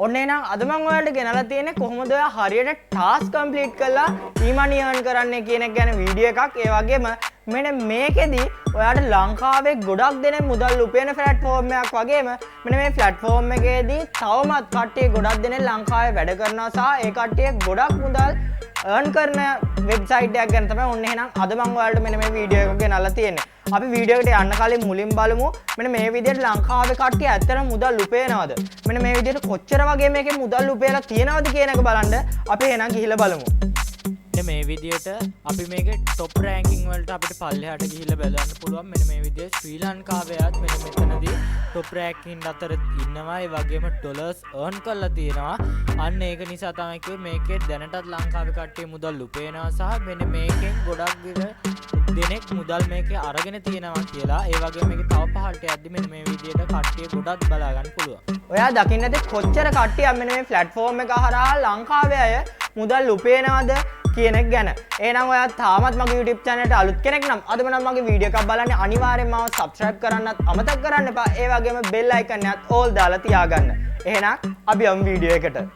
ඔන්න එහෙනම් අද මම ඔයාලට ගෙනලා තියෙන්නේ කොහොමද ඔයා හරියට ටාස්ක් කම්ප්ලීට් කරලා ඊමනි earn කරන්නේ කියන එක ගැන වීඩියෝ එකක්. ඒ වගේම මෙන්න මේකෙදි ඔයාට ලංකාවේ ගොඩක් දෙනෙක් මුදල් උපයන ප්ලැට්ෆෝම් එකක් වගේම මෙන්න මේ ප්ලැට්ෆෝම් එකේදී තවමත් කට්ටිය ගොඩක් දෙනෙක් ලංකාවේ වැඩ කරනවා සහ ඒ කට්ටිය ගොඩක් මුදල් earn කරන වෙබ්සයිට් එකක් ගැන තමයි ඔන්න එහෙනම් අද මම ඔයාලට මෙන්න මේ වීඩියෝ එක ගෙනල්ලා තියෙන්නේ. අපි වීඩියෝ එකට යන්න කලින් මුලින් බලමු මෙන්න මේ විදිහට ලංකාවේ කට්ටිය ඇත්තටම මුදල් උපයනවද? මෙන්න මේ විදිහට කොච්චර වගේ මේකේ මුදල් උපයලා තියෙනවද කියන එක බලන්න අපි එහෙනම් ගිහිල්ලා බලමු. මේ විදියට අපි මේක টොප් රෑන්කින් වලට අපිට පල්ලෙහාට ගිහිල්ලා බලන්න පුළුවන්. මෙන්න මේ විදියට ශ්‍රී ලංකාවේත් මෙන්න මෙතනදී টොප් රෑන්කින් අතර ඉන්නවා. ඒ වගේම ඩොලර්ස් earn කරලා තියෙනවා. අන්න ඒක නිසා තමයි කිව්වේ මේකේ දැනටත් ලංකාවේ කට්ටිය මුදල් උපයනවා සහ මෙන්න මේකෙන් ගොඩක් දෙනෙක් මුදල් මේකේ අරගෙන තියෙනවා කියලා. ඒ වගේම මේකේ තව පහළට යද්දි මෙන්න මේ විදියට කට්ටිය ගොඩක් බලා ගන්න පුළුවන්. ඔයා දකින්න ඇති කොච්චර කට්ටියක් මෙන්න මේ ප්ලැට්ෆෝම් එක හරහා ලංකාවේ අය මුදල් උපයනවද කියන එක ගැන. එහෙනම් ඔයා තාමත් මගේ YouTube channel එකට අලුත් කෙනෙක් නම් අදම නම් මගේ වීඩියෝ එකක් බලන්න අනිවාර්යෙන්ම මාව subscribe කරන්නත් අමතක කරන්න එපා. ඒ වගේම bell icon එකත් all දාලා තියාගන්න. එහෙනම් අපි යමු වීඩියෝ එකට.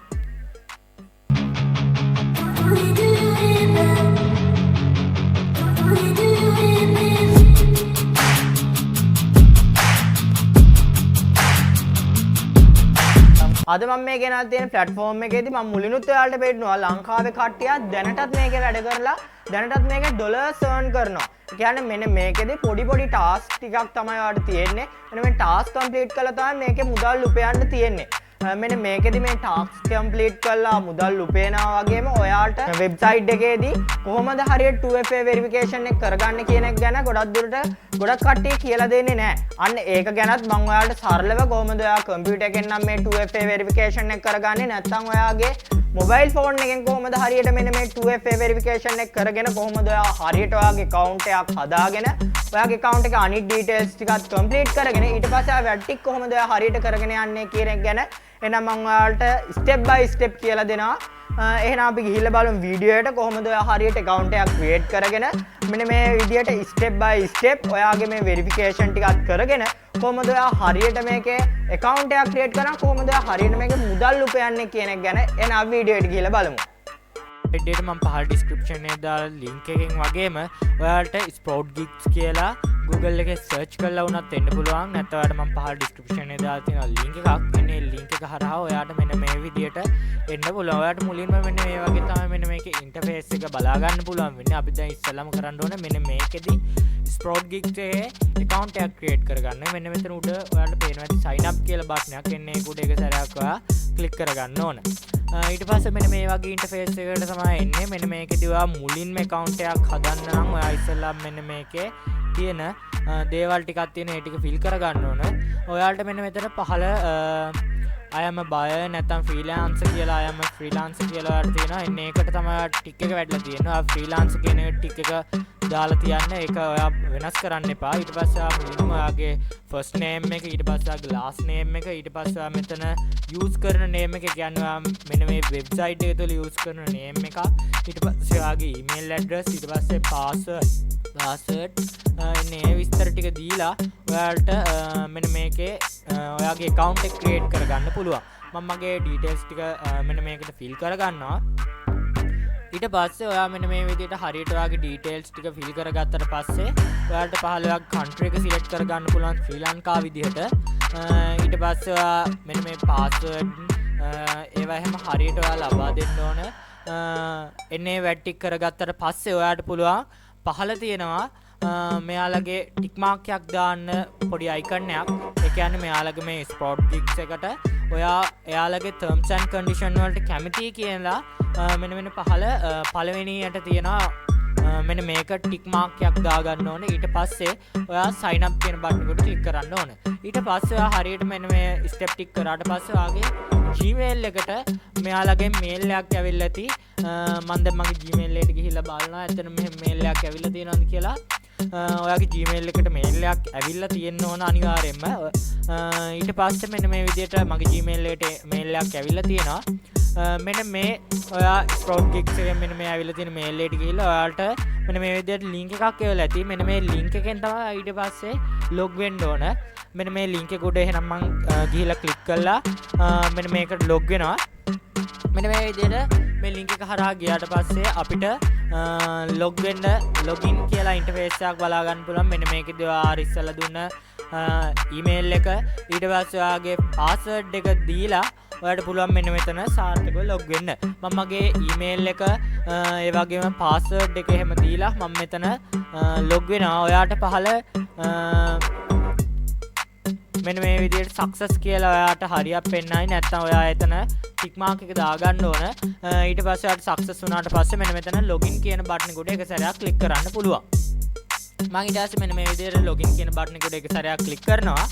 අද මම මේ ගෙනල්ලා තියෙන ප්ලැට්ෆෝම් එකේදී මම මුලිනුත් ඔයාලට පෙන්නනවා ලංකාවේ කට්ටිය දැනටත් මේකේ වැඩ කරලා දැනටත් මේකේ ඩොලර්ස් earn කරනවා. ඒ කියන්නේ මෙන්න මේකේදී පොඩි ටාස්ක් ටිකක් තමයි ඔයාලට තියෙන්නේ. මෙන්න මේ ටාස්ක් කම්ප්ලීට් කළා තමයි මේකේ මුදල් උපයන්න තියෙන්නේ. මෙන්න මේකෙදි මේ ටාස්ක් කම්ප්ලීට් කරලා මුදල් උපයනවා වගේම ඔයාලට වෙබ්සයිට් එකේදී කොහොමද හරියට 2FA වෙරිෆිකේෂන් එක කරගන්න කියන එක ගැන ගොඩක් කට්ටිය කියලා දෙන්නේ නැහැ. අන්න ඒක ගැනත් මම ඔයාලට සරලව කොහොමද ඔයා කම්පියුටර් එකෙන් නම් මේ 2FA වෙරිෆිකේෂන් එක කරගන්නේ නැත්නම් ඔයාගේ මොබයිල් ෆෝන් එකෙන් කොහොමද හරියට මෙන්න මේ 2FA වෙරිෆිකේෂන් එක කරගෙන කොහොමද ඔයා හරියට ඔයාගේ account එකක් හදාගෙන ඔයාගේ account එකේ අනිත් details ටිකත් complete කරගෙන ඊට පස්සේ ආ වැඩ ටික කොහොමද ඔයා හරියට කරගෙන යන්නේ කියන එක ගැන එහෙනම් මම ඔයාලට step by step කියලා දෙනවා. එහෙනම් අපි ගිහිල්ලා බලමු වීඩියෝ එකට කොහොමද ඔයා හරියට account එකක් create කරගෙන මෙන්න මේ විදියට step by step ඔයාගේ මේ verification ටිකත් කරගෙන කොහොමද ඔයා හරියට මේකේ account එකක් create කරනවා කොහොමද ඔයා හරියට මේකේ මුදල් උපයන්නේ කියන එක ගැන එහෙනම් අපි වීඩියෝ එකට ගිහිල්ලා බලමු. විඩියට මම පහළ ඩිස්ක්‍රිප්ෂන් එකේ දාලා link එකෙන් වගේම ඔයාලට Sprout Gigs කියලා Google එකේ search කරලා වුණත් එන්න පුළුවන්. නැත්නම් ඔයාලට මම පහළ ඩිස්ක්‍රිප්ෂන් එකේ දාලා තියෙන link එකක්. එන්නේ link එක හරහා ඔයාලට මෙන්න මේ විදියට එන්න පුළුවන්. ඔයාලට මුලින්ම මෙන්න මේ වගේ තමයි මෙන්න මේකේ interface එක බලා ගන්න පුළුවන් වෙන්නේ. අපි දැන් ඉස්සෙල්ලාම කරන්න ඕනේ මෙන්න මේකෙදි Sprout Gigs එකේ account එකක් create කරගන්න. මෙන්න මෙතන උඩ ඔයාලට පේනවා ඇති sign up කියලා බටන් එකක්. එන්නේ ඒක උඩ එක සැරයක් ඔයා click කරගන්න ඕන. ඊට පස්සේ මෙන්න මේ වගේ ඉන්ටර්ෆේස් එකකට තමයි එන්නේ. මෙන්න මේකෙදි ඔයා මුලින්ම account එකක් හදන්න නම් ඔයා ඉස්සෙල්ලා මෙන්න මේකේ තියෙන දේවල් ටිකක් තියෙන ඒ ටික ෆිල් කරගන්න ඕන. ඔයාලට මෙන්න මෙතන පහළ I am a buyer නැත්නම් freelancer කියලා I am a freelancer කියලා ඔයාලට තියෙනවා. එන්නේ ඒකට තමයි ටික් එක වැඩිලා තියෙනවා. freelancer කියන එක ටික් එක දාලා තියන්න. ඒක ඔයා වෙනස් කරන්න එපා. ඊට පස්සේ මුලින්ම ඔයාගේ first name එක ඊට පස්සේ ඔයාගේ last name එක ඊට පස්සේ ඔයා මෙතන use කරන name එක කියන්නේ ඔයා මෙන්න මේ website එක තුළ use කරන name එක ඊට පස්සේ ඔයාගේ email address ඊට පස්සේ password මේ විස්තර ටික දීලා ඔයාලට මෙන්න මේකේ ඔයාගේ account එක create කරගන්න පුළුවන්. මම මගේ details ටික මෙන්න මේකට fill කරගන්නවා. ඊට පස්සේ ඔයා මෙන්න මේ විදිහට හරියට ඔයාගේ details ටික fill කරගත්තට පස්සේ ඔයාලට පහළ ඔයාගේ country එක select කරගන්න පුළුවන් ශ්‍රී ලංකාව විදිහට. ඊට පස්සේ ඔයා මෙන්න මේ password ඒවා එහෙම හරියට ඔයා ලබා දෙන්න ඕන. එන්නේ වැඩ ටික කරගත්තට පස්සේ ඔයාට පුළුවන් පහළ තියෙනවා මෙයාලගේ ටික් මාක් එකක් දාන්න පොඩි අයිකන් එකක්. ඒ කියන්නේ මෙයාලගේ මේ Sprout Gigs එකට ඔයා එයාලගේ terms and condition වලට කැමතියි කියලා මෙන්න පහළ පළවෙනියට තියෙනවා මෙන්න මේක ටික් මාක් එකක් දාගන්න ඕනේ. ඊට පස්සේ ඔයා sign up කියන බටන් එකට ක්ලික් කරන්න ඕනේ. ඊට පස්සේ ඔයා හරියට මෙන්න මේ step ටික කරාට පස්සේ ඔයාගේ Gmail එකට මෙයාලගේ mail එකක් ඇවිල්ලා ඇති. මම දැන් මගේ Gmail එකට ගිහිල්ලා බලනවා එතන මෙහෙම mail එකක් ඇවිල්ලා තියෙනවද කියලා. ඔයාගේ Gmail එකට mail එකක් ඇවිල්ලා තියෙන්න ඕන අනිවාර්යයෙන්ම. ඊට පස්සේ මෙන්න මේ විදිහට මගේ Gmail එකට mail එකක් ඇවිල්ලා තියෙනවා. මෙන්න මේ ඔයා ස්ප්‍රවුට් ගිග්ස් එකෙන් මෙන්න මේ ඇවිල්ලා තියෙන මේල් එකට ගිහිල්ලා ඔයාලට මෙන්න මේ විදිහට ලින්ක් එකක් එවලා ඇති. මෙන්න මේ ලින්ක් එකෙන් තමයි ඊට පස්සේ ලොග් වෙන්න ඕන. මෙන්න මේ ලින්ක් එක උඩ එහෙනම් මම ගිහිල්ලා ක්ලික් කළා. මෙන්න මේකට ලොග් වෙනවා. මෙන්න මේ විදිහට මේ ලින්ක් එක හරහා ගියාට පස්සේ අපිට ලොග් වෙන්න ලොගින් කියලා ඉන්ටර්ෆේස් එකක් බලා ගන්න පුළුවන්. මෙන්න මේකේදී ඔයා ඉස්සෙල්ලා දුන්න ඊමේල් එක ඊට පස්සේ ඔයාගේ පාස්වර්ඩ් එක දීලා ඔයාලට පුළුවන් මෙන්න මෙතන සාර්ථකව ලොග් වෙන්න. මම මගේ ඊමේල් එක ඒ වගේම පාස්වර්ඩ් එක එහෙම දීලා මම මෙතන ලොග් වෙනවා. ඔයාට පහළ මෙන්න මේ විදිහට සක්සස් කියලා ඔයාට හරියක් පෙන්නයි. නැත්නම් ඔයා එතන ටික් මාක් එක දාගන්න ඕන. ඊට පස්සේ ඔයාට සක්සස් වුණාට පස්සේ මෙන්න මෙතන ලොගින් කියන බටන් එකට එක සැරයක් ක්ලික් කරන්න පුළුවන්. මම ඊට පස්සේ මෙන්න මේ විදිහට ලොගින් කියන බටන් එකට එක සැරයක් ක්ලික් කරනවා.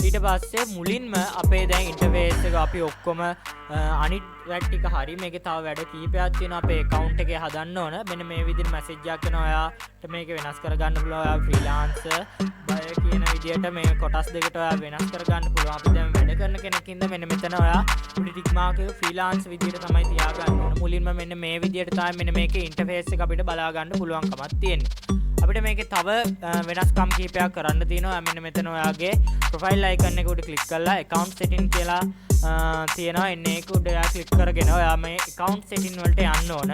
ඊට පස්සේ මුලින්ම අපේ දැන් ඉන්ටර්ෆේස් එක අපි ඔක්කොම අනිත් වැඩ ටික හරි මේකේ තව වැඩ කීපයක් තියෙනවා. අපේ account එකේ හදන්න ඕන. මෙන්න මේ විදිහට මැසේජ් එකක් එනවා. ඔයාට මේක වෙනස් කරගන්න පුළුවන්. ඔයා ෆ්‍රීලාන්සර් බය කියන විදිහට මේ කොටස් දෙකට ඔයා වෙනස් කරගන්න පුළුවන්. අපි දැන් වැඩ කරන කෙනෙක්ින්ද මෙන්න මෙතන ඔයා උඩ ටික් මාක් එක ෆ්‍රීලාන්සර් විදිහට තමයි තියාගන්න ඕන. මුලින්ම මෙන්න මේ විදිහට තමයි මෙන්න මේකේ ඉන්ටර්ෆේස් එක අපිට බලා ගන්න පුළුවන්කමක් තියෙන්නේ. අපිට මේකේ තව වෙනස්කම් කීපයක් කරන්න තියෙනවා. මෙන්න මෙතන ඔයාගේ ප්‍රොෆයිල් අයිකන් එක උඩ ක්ලික් කරලා account setting කියලා තියෙනවා. එන්නේ ඒක උඩ ඔයා ක්ලික් කරගෙන ඔයා මේ account setting වලට යන්න ඕන.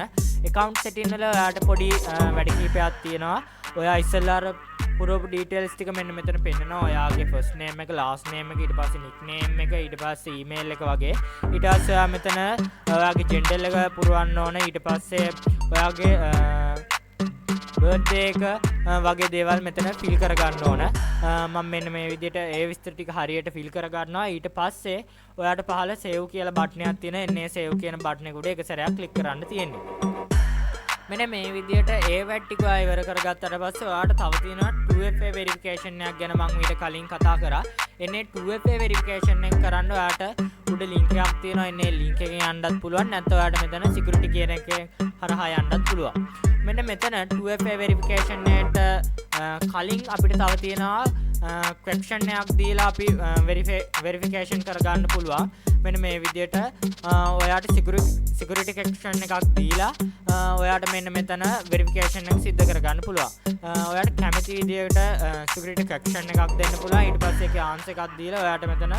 account setting වල ඔයාට පොඩි වැඩ කීපයක් තියෙනවා. ඔයා ඉස්සෙල්ලා අර පුරෝප ඩීටේල්ස් ටික මෙන්න මෙතන පෙන්නනවා. ඔයාගේ first name එක, last name එක, ඊට පස්සේ nickname එක, ඊට පස්සේ email එක වගේ. ඊට පස්සේ ඔයා මෙතන ඔයාගේ gender එක පුරවන්න ඕන. ඊට පස්සේ ඔයාගේ බර්ත්ඩේ එක වගේ දේවල් මෙතන ෆිල් කරගන්න ඕන. මම මෙන්න මේ විදිහට ඒ විස්තර ටික හරියට ෆිල් කරගන්නවා. ඊට පස්සේ ඔයාට පහළ save කියලා බටන් එකක් තියෙනවා. එන්නේ save කියන බටන් එක උඩ එක සැරයක් ක්ලික් කරන්න තියෙන්නේ. මෙන්න මේ විදිහට ඒ වැඩ ටික ඔයා ඉවර කරගත්තාට පස්සේ ඔයාට තව තියෙනවා 2FA වෙරිෆිකේෂන් එකක් ගැන මම ඊට කලින් කතා කරා. එන්නේ 2FA වෙරිෆිකේෂන් එක කරන්න ඔයාට උඩ ලින්ක් එකක් තියෙනවා. එන්නේ ලින්ක් එකෙන් යන්නත් පුළුවන්. නැත්නම් ඔයාට මෙතන security කියන එකේ හරහා යන්නත් පුළුවන්. මෙන්න මෙතන 2FA වෙරිෆිකේෂන් එකට කලින් අපිට තව තියෙනවා ක්වෙස්චන් එකක් දීලා අපි වෙරිෆිකේෂන් කරගන්න පුළුවන්. මෙන්න මේ විදිහට ඔයාට සිකියුරිටි ක්වෙස්චන් එකක් දීලා ඔයාට මෙන්න මෙතන වෙරිෆිකේෂන් එක සිද්ධ කරගන්න පුළුවන්. ඔයාට කැමති විදිහට සිකියුරිටි ක්වෙස්චන් එකක් දෙන්න පුළුවන්. ඊට පස්සේ ඒකේ ආන්සර් එකක් දීලා ඔයාට මෙතන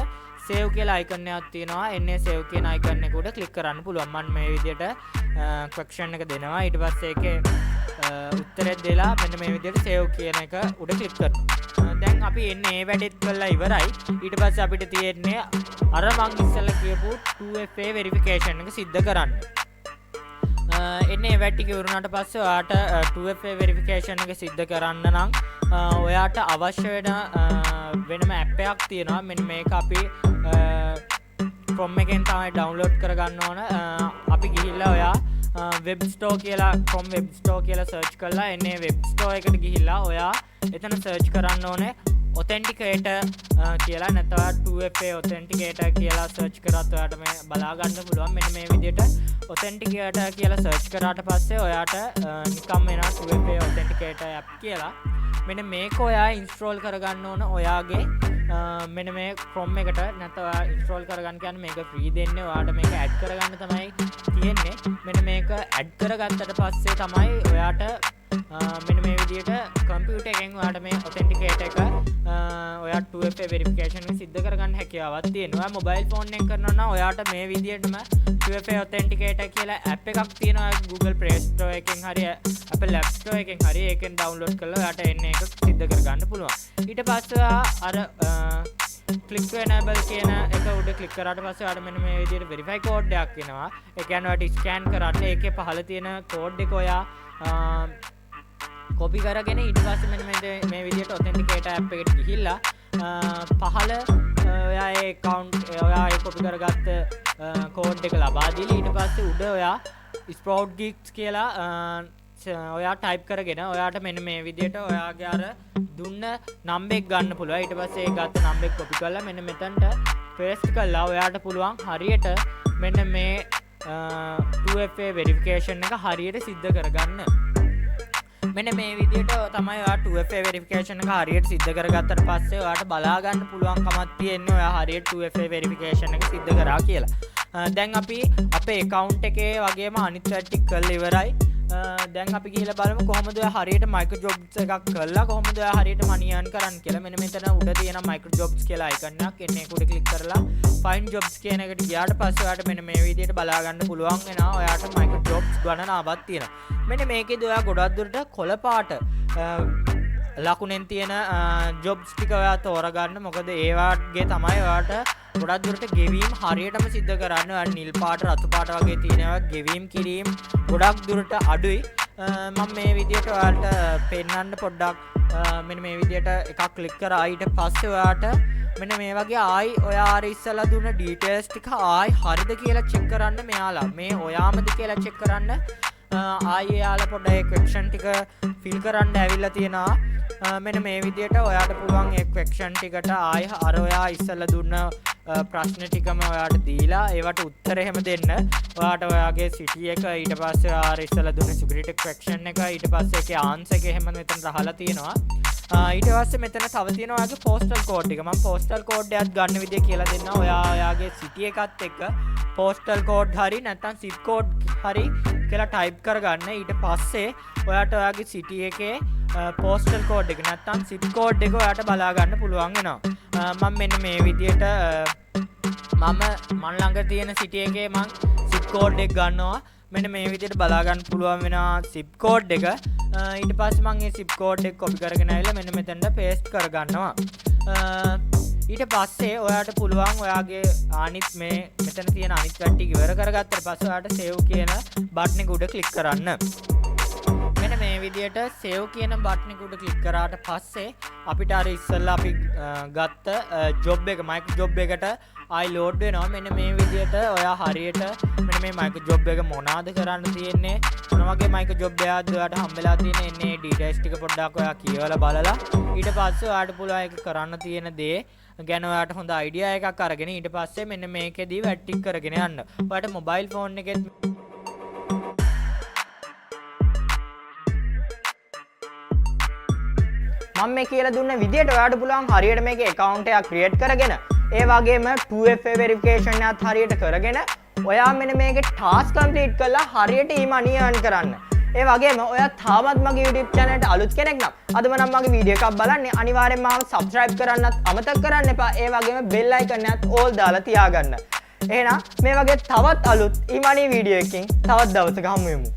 සේව් කියලා අයිකන් එකක් තියෙනවා. එන්නේ සේව් කියන අයිකන් එක උඩ ක්ලික් කරන්න පුළුවන්. මම මේ විදිහට ක්වෙස්චන් එක දෙනවා. ඊට පස්සේ ඒකේ උත්තරය දෙලා මෙන්න මේ විදිහට සේව් කියන එක උඩ ක්ලික් කරනවා. දැන් අපි එන්නේ මේ වැඩේත් කරලා ඉවරයි. ඊට පස්සේ අපිට තියෙන්නේ අර මං ඉස්සෙල්ලා කියපු 2FA වෙරිෆිකේෂන් එක සිද්ධ කරන්න. එන්නේ වැඩ ටික ඉවරුනාට පස්සේ ඔයාට 2FA වෙරිෆිකේෂන් එක සිද්ධ කරන්න නම් ඔයාට අවශ්‍ය වෙන වෙනම ඇප් එකක් තියෙනවා. මෙන්න මේක අපි Chrome එකෙන් තමයි ඩවුන්ලෝඩ් කරගන්න ඕන. අපි ගිහිල්ලා ඔයා web store කියලා Chrome web store කියලා search කරලා එන්නේ web store එකට ගිහිල්ලා ඔයා එතන search කරන්න ඕනේ authenticator කියලා. නැත්නම් 2FA authenticator කියලා search කරත් ඔයාට මේ බලා ගන්න පුළුවන්. මෙන්න මේ විදිහට authenticator කියලා search කරාට පස්සේ ඔයාට නිකම් එනවා 2FA authenticator app කියලා. මෙන්න මේක ඔයා install කරගන්න ඕන ඔයාගේ මෙන්න මේ Chrome එකට. නැත්නම් ඔයා install කරගන්න කියන්නේ මේක free දෙන්නේ. ඔයාට මේක add කරගන්න තමයි තියෙන්නේ. මෙන්න මේක add කරගත්තට පස්සේ තමයි ඔයාට මෙන්න මේ විදිහට computer එකෙන් ඔයාට මේ authenticator එක ඔයාට 2FA verification එක සිද්ධ කරගන්න හැකියාවක් තියෙනවා. ඔයා mobile phone එකෙන් කරනවා නම් ඔයාට මේ විදිහටම 2FA authenticator කියලා app එකක් තියෙනවා. Google Play Store එකෙන් හරි Apple App Store එකෙන් හරි ඒකෙන් download කරලා ඔයාට එන්නේ එක සිද්ධ කරගන්න පුළුවන්. ඊට පස්සේ අර click to enable කියන එක උඩ click කරාට පස්සේ ඔයාට මෙන්න මේ විදිහට verify code එකක් එනවා. ඒ කියන්නේ ඔයාට scan කරන්න ඒකේ පහළ තියෙන code එක ඔයා copy කරගෙන ඊට පස්සේ මෙන්න මේ විදිහට authenticator app එකට ගිහිල්ලා පහළ ඔයා ඒ account ඔයා ඒ copy කරගත්ත code එක ලබා දීලා ඊට පස්සේ උඩ ඔයා Sprout Geeks කියලා ඔයා type කරගෙන ඔයාට මෙන්න මේ විදිහට ඔයාගේ අර දුන්න number එක ගන්න පුළුවන්. ඊට පස්සේ ඒ ගත්ත number එක copy කරලා මෙන්න මෙතනට paste කරලා ඔයාට පුළුවන් හරියට මෙන්න මේ 2FA verification එක හරියට සිද්ධ කරගන්න. මෙන්න මේ විදිහට තමයි ඔයා 2FA verification එක හරියට සිද්ධ කරගත්තට පස්සේ ඔයාට බලා ගන්න පුළුවන්කමක් තියෙන්නේ ඔයා හරියට 2FA verification එක සිද්ධ කරා කියලා. දැන් අපි අපේ account එකේ වගේම අනිත් වැඩ ටික කරලා ඉවරයි. දැන් අපි ගිහලා බලමු කොහොමද ඔය හරියට මයික්‍රෝ ජොබ්ස් එකක් කරලා කොහොමද ඔය හරියට money earn කරන්න කියලා. මෙන්න මෙතන උඩ තියෙන මයික්‍රෝ ජොබ්ස් කියලා icon එකක් එන්නේ ඒක උඩ ක්ලික් කරලා find jobs කියන එකට ගියාට පස්සේ ඔයාලට මෙන්න මේ විදිහට බලා ගන්න පුළුවන් වෙනවා. ඔයාලට මයික්‍රෝ ජොබ්ස් ගණනාවක් තියෙනවා. මෙන්න මේකේදී ඔයා ගොඩක් දුරට කොළ පාට ලකුණෙන් තියෙන ජොබ්ස් ටික ඔයා තෝරගන්න. මොකද ඒ වාගේ තමයි ඔයාලට ගොඩක් දුරට ගෙවීම් හරියටම සිද්ධ කරන්න. ඔයාලට නිල් පාට රතු පාට වගේ තියෙනවා ගෙවීම් කිරීම ගොඩක් දුරට අඩුයි. මම මේ විදිහට ඔයාලට පෙන්නන්න පොඩ්ඩක් මෙන්න මේ විදිහට එකක් ක්ලික් කරා. ඊට පස්සේ ඔයාලට මෙන්න මේ වගේ ආයි ඔයා අර ඉස්සලා දුන්න ඩීටේල්ස් ටික ආයි හරිද කියලා චෙක් කරන්න. මෙයාලා මේ ඔයාමද කියලා චෙක් කරන්න. ආයි එයාලා පොඩ්ඩක් ඒ ක්වෙස්චන් ටික ෆිල් කරන්න ඇවිල්ලා තියෙනවා. මෙන්න මේ විදිහට ඔයාට පුළුවන් ඒ ක්වෙස්චන් ටිකට ආයි අර ඔයා ඉස්සලා දුන්න ප්‍රශ්න ටිකම ඔයාට දීලා ඒවට උත්තර එහෙම දෙන්න. ඔයාට ඔයාගේ සිටි එක ඊට පස්සේ ආර ඉස්සලා දුන්න සිකියුරිටි ක්වෙස්චන් එක ඊට පස්සේ ඒකේ ආන්සර් එක එහෙම මෙතන රහලා තියෙනවා. ඊට පස්සේ මෙතන තව තියෙනවා ඔයාගේ පෝස්ටල් කෝඩ් එක. මම පෝස්ටල් කෝඩ් එකත් ගන්න විදිය කියලා දෙන්නම්. ඔයාගේ සිටි එකත් එක්ක පෝස්ටල් කෝඩ් හරි නැත්නම් සිප් කෝඩ් හරි කියලා ටයිප් කරගන්න. ඊට පස්සේ ඔයාට ඔයාගේ සිටි එකේ පෝස්ටල් කෝඩ් එක නැත්නම් සිප් කෝඩ් එක ඔයාට බලා ගන්න පුළුවන් වෙනවා. මම මෙන්න මේ විදියට මම ළඟ තියෙන සිටි එකේ මම සිප් කෝඩ් එක ගන්නවා. මෙන්න මේ විදිහට බලා ගන්න පුළුවන් වෙනවා සිප් කෝඩ් එක. ඊට පස්සේ මම මේ සිප් කෝඩ් එක කොපි කරගෙන ආවිල්ලා මෙන්න මෙතනට පේස්ට් කරගන්නවා. ඊට පස්සේ ඔයාට පුළුවන් ඔයාගේ අනිත් මේ මෙතන තියෙන අනිත් පැට් ටික ඉවර කරගත්තට පස්සේ ඔයාට save කියන බටන් එක උඩ ක්ලික් කරන්න. මෙන්න මේ විදිහට save කියන බටන් එක උඩ ක්ලික් කරාට පස්සේ අපිට අර ඉස්සෙල්ලා අපි ගත්ත ජොබ් එක මයික්‍රෝ ජොබ් එකට ආයි ලෝඩ් වෙනවා. මෙන්න මේ විදිහට ඔයා හරියට මෙන්න මේ මයික්‍රෝ ජොබ් එක මොනවාද කරන්න තියෙන්නේ මොන වගේ මයික්‍රෝ ජොබ් එකක්ද ඔයාට හම්බෙලා තියෙන්නේ එන්නේ ඩීටේල්ස් ටික පොඩ්ඩක් ඔයා කියවලා බලලා ඊට පස්සේ ඔයාට පුළුවන් ඒක කරන්න තියෙන දේ ගැන ඔයාට හොඳ අයිඩියා එකක් අරගෙන ඊට පස්සේ මෙන්න මේකෙදී වැඩ ටික කරගෙන යන්න. ඔයාට මොබයිල් ෆෝන් එකෙත් මම මේ කියලා දුන්න විදියට ඔයාට පුළුවන් හරියට මේකේ account එකක් create කරගෙන ඒ වගේම 2FA verification එකත් හරියට කරගෙන ඔයා මෙන්න මේකේ task complete කරලා හරියට e-money earn කරන්න. ඒ වගේම ඔයා තාමත් මගේ YouTube channel එකට අලුත් කෙනෙක් නම් අදම නම් මගේ වීඩියෝ එකක් බලන්න අනිවාර්යෙන්ම මාව subscribe කරන්නත් අමතක කරන්න එපා. ඒ වගේම bell icon එකත් all දාලා තියාගන්න. එහෙනම් මේ වගේ තවත් අලුත් e-money වීඩියෝ එකකින් තවත් දවසක හමු වෙමු.